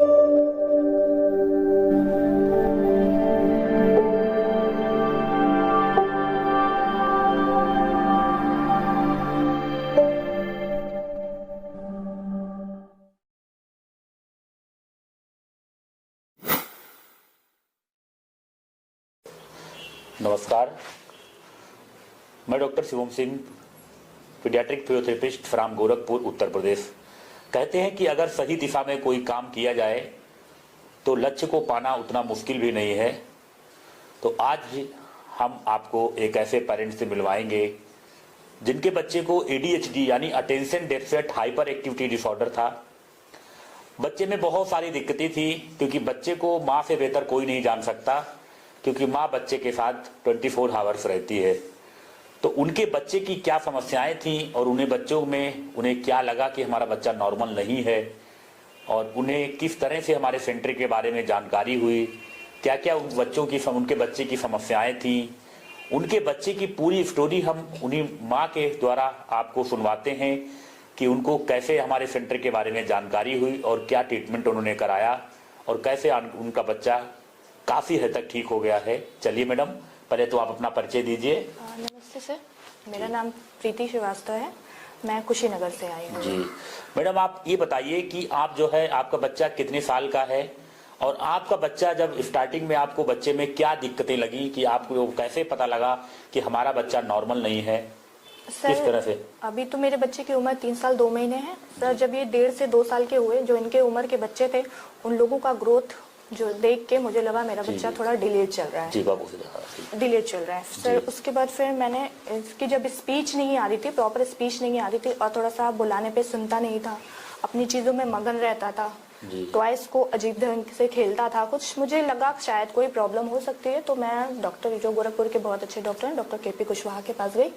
नमस्कार, मैं doctor Shivam Singh, paediatric physiotherapist from Gorakhpur, Uttar Pradesh. कहते हैं कि अगर सही दिशा में कोई काम किया जाए तो लक्ष्य को पाना उतना मुश्किल भी नहीं है। तो आज हम आपको एक ऐसे पेरेंट्स से मिलवाएंगे जिनके बच्चे को ADHD यानी attention deficit hyper activity disorder था। बच्चे में बहुत सारी दिक्कतें थी, क्योंकि बच्चे को माँ से बेहतर कोई नहीं जान सकता, क्योंकि माँ बच्चे के साथ 24 आवर्स रहती है। तो उनके बच्चे की क्या समस्याएं थी और उन्हें क्या लगा कि हमारा बच्चा नॉर्मल नहीं है, और उन्हें किस तरह से हमारे सेंटर के बारे में जानकारी हुई, क्या क्या उनके बच्चे की समस्याएं थी, उनके बच्चे की पूरी स्टोरी हम उन्हीं माँ के द्वारा आपको सुनवाते हैं कि उनको कैसे हमारे सेंटर के बारे में जानकारी हुई और क्या ट्रीटमेंट उन्होंने कराया और कैसे उनका बच्चा काफी हद तक ठीक हो गया है। चलिए मैडम, पहले तो आप अपना परिचय दीजिए। नमस्ते सर, मेरा नाम प्रीति श्रीवास्तव है, मैं कुशीनगर से आई हूँ। जी मैडम, आप ये बताइए कि आप जो है आपका बच्चा कितने साल का है, और आपका बच्चा जब स्टार्टिंग में आपको बच्चे में क्या दिक्कतें लगी कि आपको कैसे पता लगा कि हमारा बच्चा नॉर्मल नहीं है? सर, किस तरह से? अभी तो मेरे बच्चे की उम्र 3 साल 2 महीने है सर। जब ये 1.5 से 2 साल के हुए, जो इनके उम्र के बच्चे थे, उन लोगों का ग्रोथ जो देख के मुझे लगा मेरा बच्चा थोड़ा डिलेड चल रहा है। जी बाबू, डिलेड चल रहा है सर। उसके बाद फिर मैंने इसकी जब स्पीच नहीं आ रही थी, प्रॉपर स्पीच नहीं आ रही थी, और थोड़ा सा बुलाने पे सुनता नहीं था, अपनी चीजों में मगन रहता था, टॉयज को अजीब ढंग से खेलता था, कुछ मुझे लगा शायद कोई प्रॉब्लम हो सकती है। तो मैं डॉक्टर, जो गोरखपुर के बहुत अच्छे डॉक्टर हैं, डॉक्टर KP कुशवाहा के पास गई।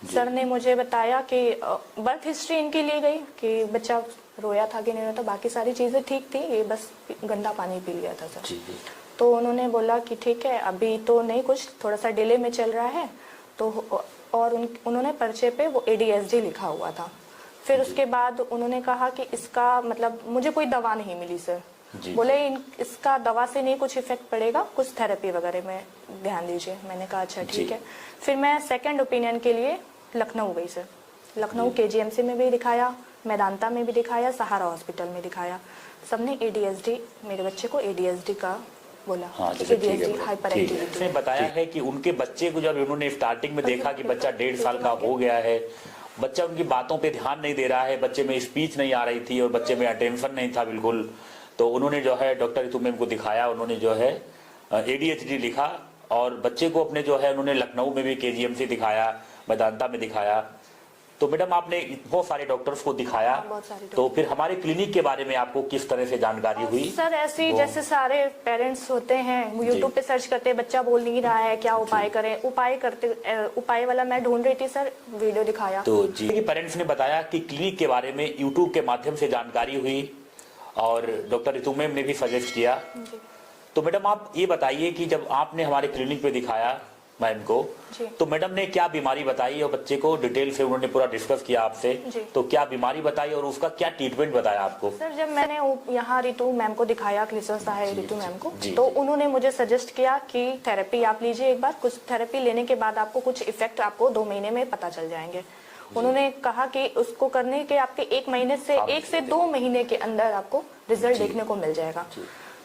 सर ने मुझे बताया कि बर्थ हिस्ट्री इनकी ली गई कि बच्चा रोया था कि नहीं रोया था, बाकी सारी चीजें ठीक थी, ये बस गंदा पानी पी लिया था सर। तो उन्होंने बोला कि ठीक है, अभी तो नहीं, कुछ थोड़ा सा डिले में चल रहा है। तो और उन्होंने पर्चे पे वो ADHD लिखा हुआ था। फिर उसके बाद उन्होंने कहा कि इसका मतलब, मुझे कोई दवा नहीं मिली सर, बोले इसका दवा से नहीं कुछ इफेक्ट पड़ेगा, कुछ थेरेपी वगैरह में ध्यान दीजिए। मैंने कहा अच्छा ठीक है। फिर मैं सेकंड ओपिनियन के लिए लखनऊ गई सर। लखनऊ KGMC में भी दिखाया, मेदांता में भी दिखाया, सहारा हॉस्पिटल में दिखाया। सबने ADHD, मेरे बच्चे को ADHD का बोला। ADHD हाइपर एक्टिविटी ने बताया है कि उनके बच्चे को जब उन्होंने स्टार्टिंग में देखा कि बच्चा 1.5 साल का हो गया है, बच्चा उनकी बातों पे ध्यान नहीं दे रहा है, बच्चे में स्पीच नहीं आ रही थी और बच्चे में अटेंशन नहीं था बिल्कुल, तो उन्होंने जो है डॉक्टर रितु मैम को दिखाया। उन्होंने जो है ADHD लिखा, और बच्चे को अपने जो है उन्होंने लखनऊ में भी KGMC दिखाया, मेदांता में दिखाया। तो मैडम, आपने बहुत सारे डॉक्टर्स को दिखाया, तो फिर हमारे क्लिनिक के बारे में आपको किस तरह से जानकारी हुई? सर ऐसे जैसे सारे पेरेंट्स होते हैं, यूट्यूब पे सर्च करते हैं, बच्चा बोल नहीं रहा है, क्या उपाय करें, उपाय वाला मैं ढूंढ रही थी सर, वीडियो दिखाया। तो जी, पेरेंट्स ने बताया कि क्लिनिक के बारे में यूट्यूब के माध्यम से जानकारी हुई, और डॉक्टर रितु मैम ने भी सजेस्ट किया। तो मैडम, आप ये बताइए कि जब आपने हमारे क्लिनिक पे दिखाया मैम को, तो मैडम ने क्या बीमारी बताई, और बच्चे को डिटेल से उन्होंने पूरा डिस्कस किया आपसे, तो क्या बीमारी बताई और उसका क्या ट्रीटमेंट बताया आपको? सर, जब मैंने यहाँ रितु मैम को दिखाया, क्लिनिकल सहायक रितु मैम को, तो उन्होंने मुझे सजेस्ट किया कि थेरेपी आप लीजिए एक बार, कुछ थेरेपी लेने के बाद आपको कुछ इफेक्ट आपको 2 महीने में पता चल जाएंगे। उन्होंने कहा कि उसको करने के आपके 1 से 2 महीने के अंदर आपको रिजल्ट देखने को मिल जाएगा।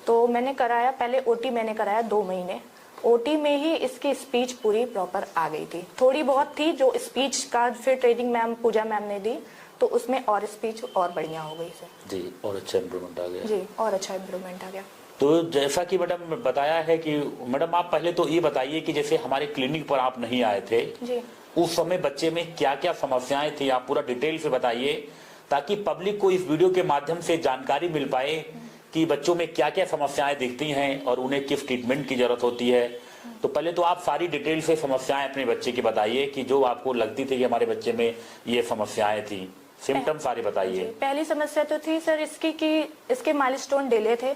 तो मैंने कराया, पहले OT मैंने कराया 2 महीने। OT में ही इसकी स्पीच पूरी प्रॉपर आ गई थी, थोड़ी बहुत थी जो स्पीच का फिर ट्रेनिंग मैम पूजा मैम ने दी, तो उसमें और स्पीच और बढ़िया हो गई सर। जी, और अच्छा इम्प्रूवमेंट आ गया। जी, और अच्छा इम्प्रूवमेंट आ गया। तो जैसा कि मैडम बताया है कि मैडम, आप पहले तो ये बताइए कि जैसे हमारे क्लिनिक पर आप नहीं आए थे जी, उस समय बच्चे में क्या क्या समस्याएं थी, आप पूरा डिटेल से बताइए, ताकि पब्लिक को इस वीडियो के माध्यम से जानकारी मिल पाए कि बच्चों में क्या क्या समस्याएं दिखती हैं और उन्हें किस ट्रीटमेंट की जरूरत होती है। तो पहले तो आप सारी डिटेल से समस्याएं अपने बच्चे की बताइए कि जो आपको लगती थी कि हमारे बच्चे में ये समस्याएं थी, सिम्टम सारे बताइए। पहली समस्या तो थी सर इसकी कि इसके माइलस्टोन डिले थे।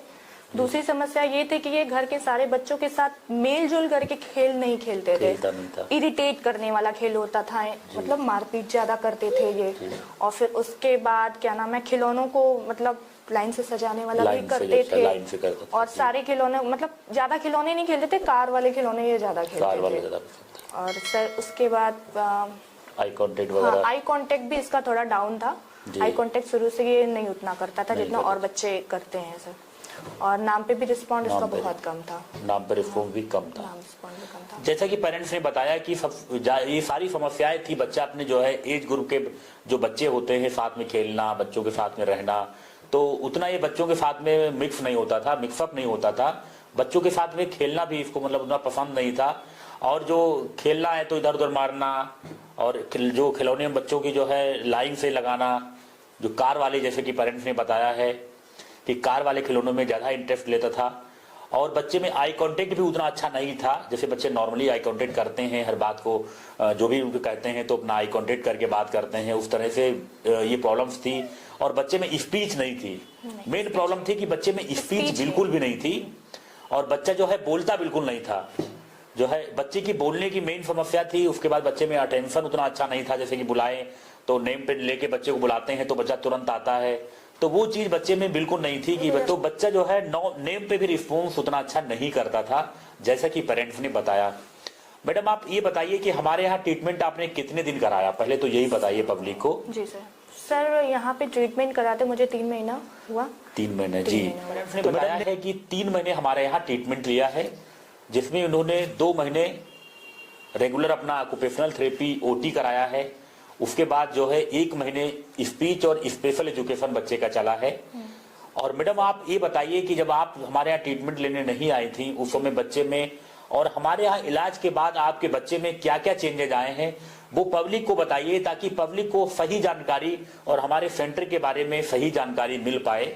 दूसरी समस्या ये थी कि ये घर के सारे बच्चों के साथ मेल जोल करके खेल नहीं खेलते थे, इरिटेट करने वाला खेल होता था, मतलब मारपीट ज्यादा करते थे ये। और फिर उसके बाद क्या नाम है, खिलौनों को मतलब लाइन से सजाने वाला भी लाइन से करते जैसा थे लाइन से करते थे, और जी। सारे खिलौने मतलब ज्यादा खिलौने नहीं खेलते थे, कार वाले खिलौने ये ज्यादा कार वाले खेलते ज्यादा थे। पसंद थे। और सर उसके बाद आई कांटेक्ट हाँ, वगैरह। आई कांटेक्ट भी इसका थोड़ा डाउन था। जी। आई कांटेक्ट शुरू से ये नहीं उतना करता था नहीं जितना करता और बच्चे करते हैं सर। और नाम पे भी रिस्पॉन्ड इसका नाम पे- बहुत कम था। नाम पर रिस्पॉन्स भी कम था। नाम रिस्पॉन्ड भी कम था। जैसा कि पेरेंट्स ने बताया कि ये सारी समस्याएं थी, बच्चा अपने जो है एज ग्रुप के जो बच्चे होते हैं साथ में खेलना, बच्चों के साथ में रहना, तो उतना ये बच्चों के साथ में मिक्स नहीं होता था, मिक्सअप नहीं होता था। बच्चों के साथ में खेलना भी इसको मतलब उतना पसंद नहीं था। और जो खेलना है तो इधर उधर मारना, और जो खिलौने बच्चों की जो है लाइन से लगाना, जो कार वाले जैसे कि पेरेंट्स ने बताया है कि कार वाले खिलौनों में ज़्यादा इंटरेस्ट लेता था। और बच्चे में आई कांटेक्ट भी उतना अच्छा नहीं था, जैसे बच्चे नॉर्मली आई कांटेक्ट करते हैं हर बात को, जो भी उनको कहते हैं तो अपना आई कांटेक्ट करके बात करते हैं, उस तरह से ये प्रॉब्लम्स थी। और बच्चे में स्पीच नहीं थी। मेन प्रॉब्लम थी कि बच्चे में स्पीच बिल्कुल भी नहीं थी, और बच्चा जो है बोलता बिल्कुल नहीं था। जो है बच्चे की बोलने की मेन समस्या थी। उसके बाद बच्चे में अटेंशन उतना अच्छा नहीं था, जैसे कि बुलाएं तो नेम पे लेके बच्चे को बुलाते हैं तो बच्चा तुरंत आता है, तो वो चीज बच्चे में बिल्कुल नहीं थी कि तो बच्चा जो है नेम पे भी रिस्पॉन्स उतना अच्छा नहीं करता था, जैसा कि पेरेंट्स ने बताया। मैडम आप ये बताइए कि हमारे यहाँ ट्रीटमेंट आपने कितने दिन कराया, पहले तो यही बताइए पब्लिक को। जी सर। सर यहाँ पे ट्रीटमेंट कराते मुझे 3 महीना हुआ। 3 महीने, जी। 3 महीने। पेरेंट्स ने बताया है कि 3 महीने हमारे यहाँ ट्रीटमेंट लिया है, जिसमें उन्होंने 2 महीने रेगुलर अपना ऑक्यूपेशनल थेरेपी ओटी कराया है। उसके बाद जो है 1 महीने स्पीच और स्पेशल एजुकेशन बच्चे का चला है। और मैडम आप ये बताइए कि जब आप हमारे यहाँ ट्रीटमेंट लेने नहीं आई थी उस समय बच्चे में, और हमारे यहाँ इलाज के बाद आपके बच्चे में क्या क्या चेंजेज आए हैं वो पब्लिक को बताइए, ताकि पब्लिक को सही जानकारी और हमारे सेंटर के बारे में सही जानकारी मिल पाए।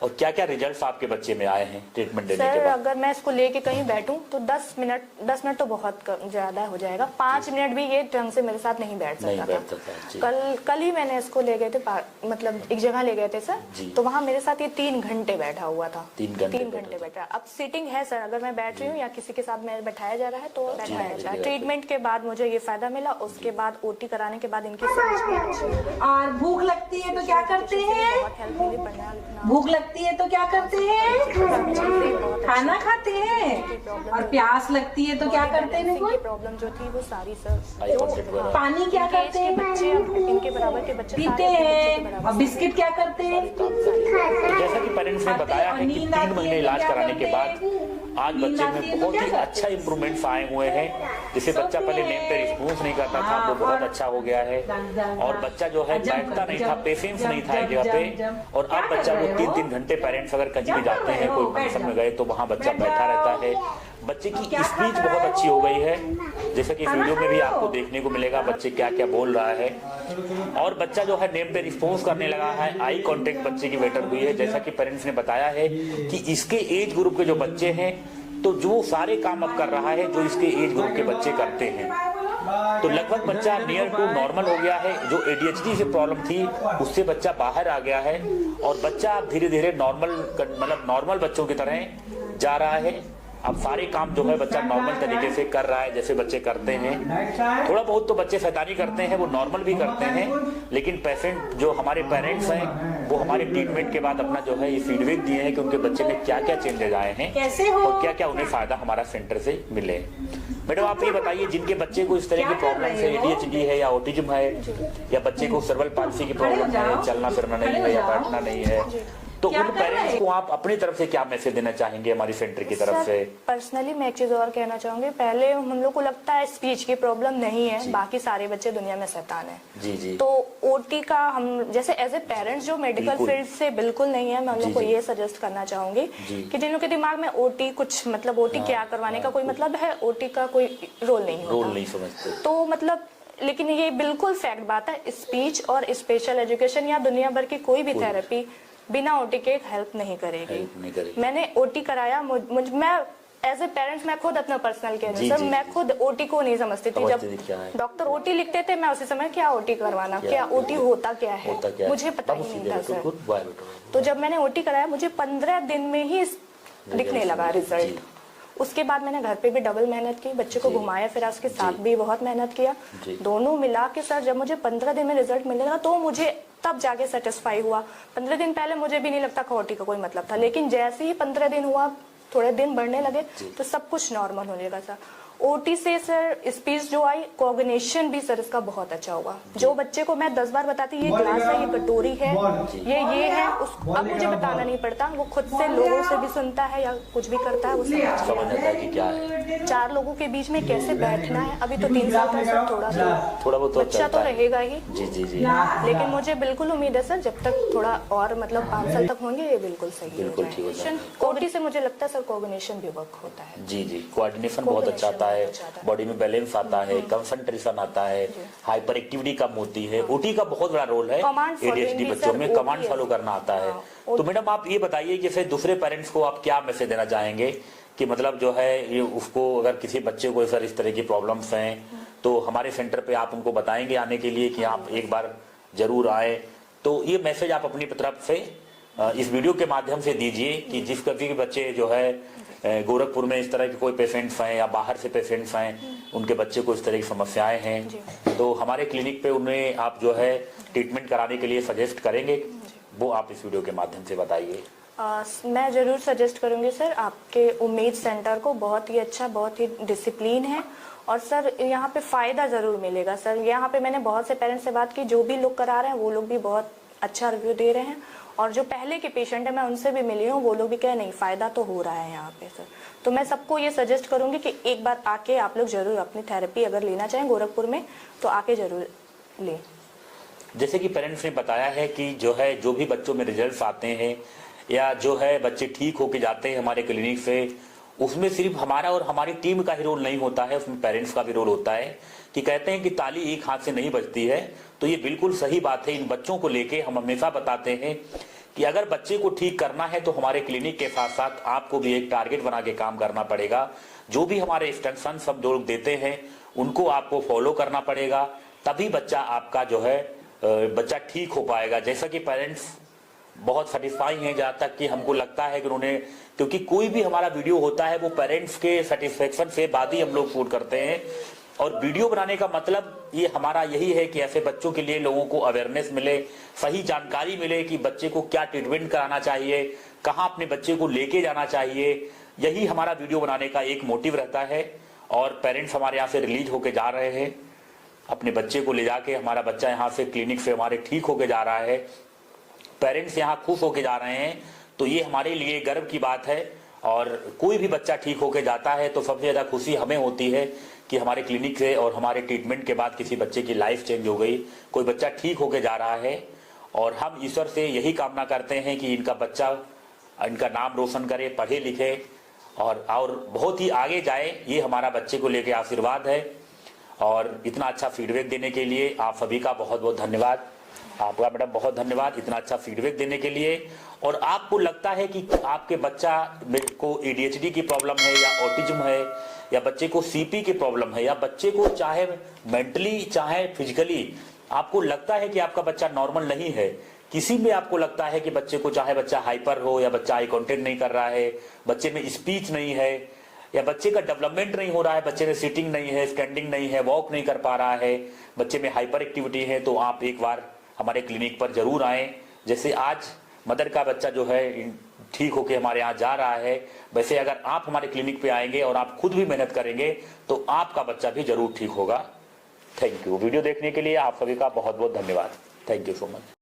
और क्या क्या रिजल्ट्स आपके बच्चे में आए हैं ट्रीटमेंट लेने के सर बाद। अगर मैं इसको लेके कहीं बैठूं तो 10 मिनट तो बहुत ज्यादा हो जाएगा। 5 मिनट भी ये ढंग से मेरे साथ नहीं बैठ नहीं सकता बैठता था। था, जी। कल ही मैंने इसको ले गए थे मतलब एक जगह ले गए थे जी। सर, तो वहाँ मेरे साथ ये 3 घंटे बैठा हुआ था। 3 घंटे 3 घंटे बैठा। अब सीटिंग है सर, अगर मैं बैठ रही हूँ या किसी के साथ मैं बैठाया जा रहा है तो बैठाया जा रहा है। ट्रीटमेंट के बाद मुझे ये फायदा मिला। उसके बाद ओटी कराने के बाद इनकी समझ भी अच्छी हुई। और भूख लगती है तो क्या करते हैं? बहुत हेल्प मिली पढ़ना लिखना। भूख लगती है तो क्या करते हैं? खाना खाते हैं। और प्यास लगती है तो क्या करते हैं? इनकी प्रॉब्लम जो थी वो सारी सर आई कांटेक्ट वगैरह। पानी क्या इनके एज करते के हैं? बच्चे इनके बराबर के बच्चे पीते सारे अपने बच्चे के हैं। बराबर और बिस्किट क्या करते हैं? जैसा कि पेरेंट्स ने बताया है कि 3 महीने इलाज कराने के बाद आज बच्चे में बहुत ही अच्छा इंप्रूवमेंट्स आए हुए हैं। जैसे बच्चा पहले नेम पे रिस्पॉन्स नहीं करता था, वो बहुत अच्छा हो गया है। और बच्चा जो है बैठता नहीं था, पेशेंस नहीं था एक जगह पे, और अब बच्चा वो 3-3 घंटे पेरेंट्स अगर कहीं भी जाते हैं, कोई फंक्शन में गए तो वहाँ बच्चा बैठा रहता है। बच्चे की स्पीच बहुत अच्छी हो गई है, जैसे कि इस वीडियो में भी आपको देखने को मिलेगा बच्चे क्या क्या बोल रहा है। और बच्चा जो है नेम पे रिस्पॉन्स करने लगा है, आई कांटेक्ट बच्चे की बेटर हुई है। जैसा कि पेरेंट्स ने बताया है कि इसके एज ग्रुप के जो बच्चे हैं तो जो सारे काम अब कर रहा है जो इसके एज ग्रुप के बच्चे करते हैं, तो लगभग बच्चा नियर टू नॉर्मल हो गया है। जो ADHD से प्रॉब्लम थी उससे बच्चा बाहर आ गया है, और बच्चा धीरे धीरे नॉर्मल बच्चों की तरह जा रहा है। अब सारे काम जो है बच्चा नॉर्मल तरीके से कर रहा है, जैसे बच्चे करते हैं। थोड़ा बहुत तो बच्चे शैतानी करते हैं, वो नॉर्मल भी करते हैं, लेकिन पेशेंट जो हमारे पेरेंट्स हैं वो हमारे ट्रीटमेंट के बाद अपना जो है ये फीडबैक दिए हैं कि उनके बच्चे में क्या क्या चेंजेस आए हैं और क्या क्या उन्हें फायदा हमारा सेंटर से मिले। मैडम आप ये बताइए, जिनके बच्चे को इस तरह की प्रॉब्लम है, ADHD है या ऑटिज्म है, या बच्चे को सर्वल पाल्सी की प्रॉब्लम है, चलना फिरना नहीं है या बैठना नहीं है, तो उन पेरेंट्स को आप अपनी तरफ से क्या मैसेज देना चाहेंगे हमारी सेंटर की तरफ से? पर्सनली मैं एक चीज और कहना चाहूंगी। पहले हम लोग को लगता है स्पीच की प्रॉब्लम नहीं है, बाकी सारे बच्चे दुनिया में शैतान है। जी जी। तो ओटी का हम जैसे एज ए पेरेंट्स जो मेडिकल फील्ड से बिल्कुल नहीं है, मैं उन लोग को ये सजेस्ट करना चाहूंगी कि जिन लोग के दिमाग में ओटी कुछ मतलब ओटी क्या करवाने का कोई मतलब है, ओटी का कोई रोल नहीं होता, रोल नहीं समझते तो मतलब, लेकिन ये बिल्कुल फैक्ट बात है, स्पीच और स्पेशल एजुकेशन या दुनिया भर की कोई भी थेरेपी बिना ओटी के हेल्प नहीं करेगी। मैंने ओटी कराया, मैं एज ए पेरेंट्स मैं खुद अपना पर्सनल कह रही हूँ सर, मैं खुद ओटी को नहीं समझती थी। जब डॉक्टर ओटी लिखते थे मैं उसी समय क्या ओटी करवाना, क्या ओटी होता क्या है, मुझे पता ही नहीं था सर। तो जब मैंने ओटी कराया मुझे 15 दिन में ही दिखने लगा रिजल्ट। उसके बाद मैंने घर पे भी डबल मेहनत की, बच्चे को घुमाया फिर उसके साथ भी बहुत मेहनत किया, दोनों मिला के सर जब मुझे 15 दिन में रिजल्ट मिलेगा तो मुझे तब जाके सेटिस्फाई हुआ। 15 दिन पहले मुझे भी नहीं लगता ओटी का कोई मतलब था, लेकिन जैसे ही 15 दिन हुआ, थोड़े दिन बढ़ने लगे तो सब कुछ नॉर्मल होने लगा सर। ओटी से सर स्पीच जो आई, कोऑर्डिनेशन भी सर इसका बहुत अच्छा हुआ। जो बच्चे को मैं 10 बार बताती ये ग्लास है, ये कटोरी है, ये है, उसको अब मुझे बताना नहीं पड़ता, वो खुद से लोगों से भी सुनता है या कुछ भी करता है, वो समझ जाता है कि क्या है। 4 लोगों के बीच में कैसे बैठना है। अभी तो 3 साल का सर, थोड़ा बहुत बच्चा तो रहेगा ही। जी, लेकिन मुझे बिल्कुल उम्मीद है सर, जब तक थोड़ा और मतलब 5 साल तक होंगे ये बिल्कुल सही बिल्कुल ठीक हो जाएगा। ओटी से मुझे लगता है सर कोऑर्डिनेशन भी वर्क होता है। जी, कोऑर्डिनेशन बहुत अच्छा आता है, बॉडी में बैलेंस आता है, कंसंट्रेशन आता है, हाइपर एक्टिविटी कम होती है। ओटी का बहुत बड़ा रोल है एडीएचडी बच्चों में, कमांड फॉलो करना आता है। तो मैडम आप ये बताइए कि फिर दूसरे पेरेंट्स को आप क्या मैसेज देना चाहेंगे कि मतलब जो है ये उसको, अगर किसी बच्चे को सर इस तरह की प्रॉब्लम्स हैं तो हमारे सेंटर पे आप उनको बताएंगे आने के लिए कि आप एक बार जरूर आए। तो ये मैसेज आप अपनी तरफ से इस वीडियो के माध्यम से दीजिए कि जिस कभी के बच्चे जो है गोरखपुर में इस तरह के कोई पेशेंट्स हैं या बाहर से पेशेंट्स हैं, उनके बच्चे को इस तरह की समस्याएं हैं, तो हमारे क्लिनिक पे उन्हें आप जो है ट्रीटमेंट कराने के लिए सजेस्ट करेंगे, वो आप इस वीडियो के माध्यम से बताइए। मैं जरूर सजेस्ट करूंगी सर आपके उम्मीद सेंटर को। बहुत ही अच्छा, बहुत ही डिसिप्लिन है और सर यहाँ पे फायदा जरूर मिलेगा सर। यहाँ पे मैंने बहुत से पेरेंट्स से बात की, जो भी लोग करा रहे हैं वो लोग भी बहुत अच्छा रिव्यू दे रहे हैं, और जो पहले के पेशेंट है मैं उनसे भी मिली हूँ, वो लोग भी कहे नहीं फायदा तो हो रहा है यहाँ पे सर। तो मैं सबको ये सजेस्ट करूंगी कि एक बार आके आप लोग जरूर अपनी थेरेपी अगर लेना चाहें गोरखपुर में तो आके जरूर लें। जैसे कि पेरेंट्स ने बताया है कि जो है जो भी बच्चों में रिजल्ट्स आते हैं या जो है बच्चे ठीक होके जाते हैं हमारे क्लिनिक से, उसमें सिर्फ हमारा और हमारी टीम का ही रोल नहीं होता है, उसमें पेरेंट्स का भी रोल होता है। कि कहते हैं कि ताली एक हाथ से नहीं बजती है, तो ये बिल्कुल सही बात है। इन बच्चों को लेके हम हमेशा बताते हैं कि अगर बच्चे को ठीक करना है तो हमारे क्लिनिक के साथ साथ आपको भी एक टारगेट बना के काम करना पड़ेगा। जो भी हमारे इंस्ट्रक्शन सब जो लोग देते हैं उनको आपको फॉलो करना पड़ेगा, तभी बच्चा आपका जो है बच्चा ठीक हो पाएगा। जैसा कि पेरेंट्स बहुत सेटिस्फाई हैं, जहाँ तक कि हमको लगता है कि उन्होंने, क्योंकि कोई भी हमारा वीडियो होता है वो पेरेंट्स के सेटिस्फेक्शन से बाद ही हम लोग शूट करते हैं। और वीडियो बनाने का मतलब ये हमारा यही है कि ऐसे बच्चों के लिए लोगों को अवेयरनेस मिले, सही जानकारी मिले कि बच्चे को क्या ट्रीटमेंट कराना चाहिए, कहाँ अपने बच्चे को लेके जाना चाहिए। यही हमारा वीडियो बनाने का एक मोटिव रहता है। और पेरेंट्स हमारे यहाँ से रिलीज होके जा रहे हैं, अपने बच्चे को ले जाके, हमारा बच्चा यहाँ से क्लिनिक से हमारे ठीक होके जा रहा है, पेरेंट्स यहाँ खुश होके जा रहे हैं, तो ये हमारे लिए गर्व की बात है। और कोई भी बच्चा ठीक होके जाता है तो सबसे ज्यादा खुशी हमें होती है कि हमारे क्लिनिक से और हमारे ट्रीटमेंट के बाद किसी बच्चे की लाइफ चेंज हो गई, कोई बच्चा ठीक होके जा रहा है। और हम ईश्वर से यही कामना करते हैं कि इनका बच्चा इनका नाम रोशन करे, पढ़े लिखे और बहुत ही आगे जाए, ये हमारा बच्चे को लेके आशीर्वाद है। और इतना अच्छा फीडबैक देने के लिए आप सभी का बहुत बहुत धन्यवाद। आपका मैडम बहुत धन्यवाद इतना अच्छा फीडबैक देने के लिए। और आपको लगता है कि आपके बच्चा को एडीएचडी की प्रॉब्लम है या ऑटिज्म है या बच्चे को सीपी की प्रॉब्लम है या बच्चे को चाहे मेंटली चाहे फिजिकली आपको लगता है कि आपका बच्चा नॉर्मल नहीं है, किसी में आपको लगता है कि बच्चे को चाहे बच्चा हाइपर हो या बच्चा आई कॉन्टेक्ट नहीं कर रहा है, बच्चे में स्पीच नहीं है या बच्चे का डेवलपमेंट नहीं हो रहा है, बच्चे में सिटिंग नहीं है, स्टैंडिंग नहीं है, वॉक नहीं कर पा रहा है, बच्चे में हाइपर एक्टिविटी है, तो आप एक बार हमारे क्लिनिक पर जरूर आएं। जैसे आज मदर का बच्चा जो है ठीक होके हमारे यहाँ जा रहा है, वैसे अगर आप हमारे क्लिनिक पे आएंगे और आप खुद भी मेहनत करेंगे तो आपका बच्चा भी जरूर ठीक होगा। Thank you. वीडियो देखने के लिए आप सभी का बहुत बहुत धन्यवाद। Thank you so much.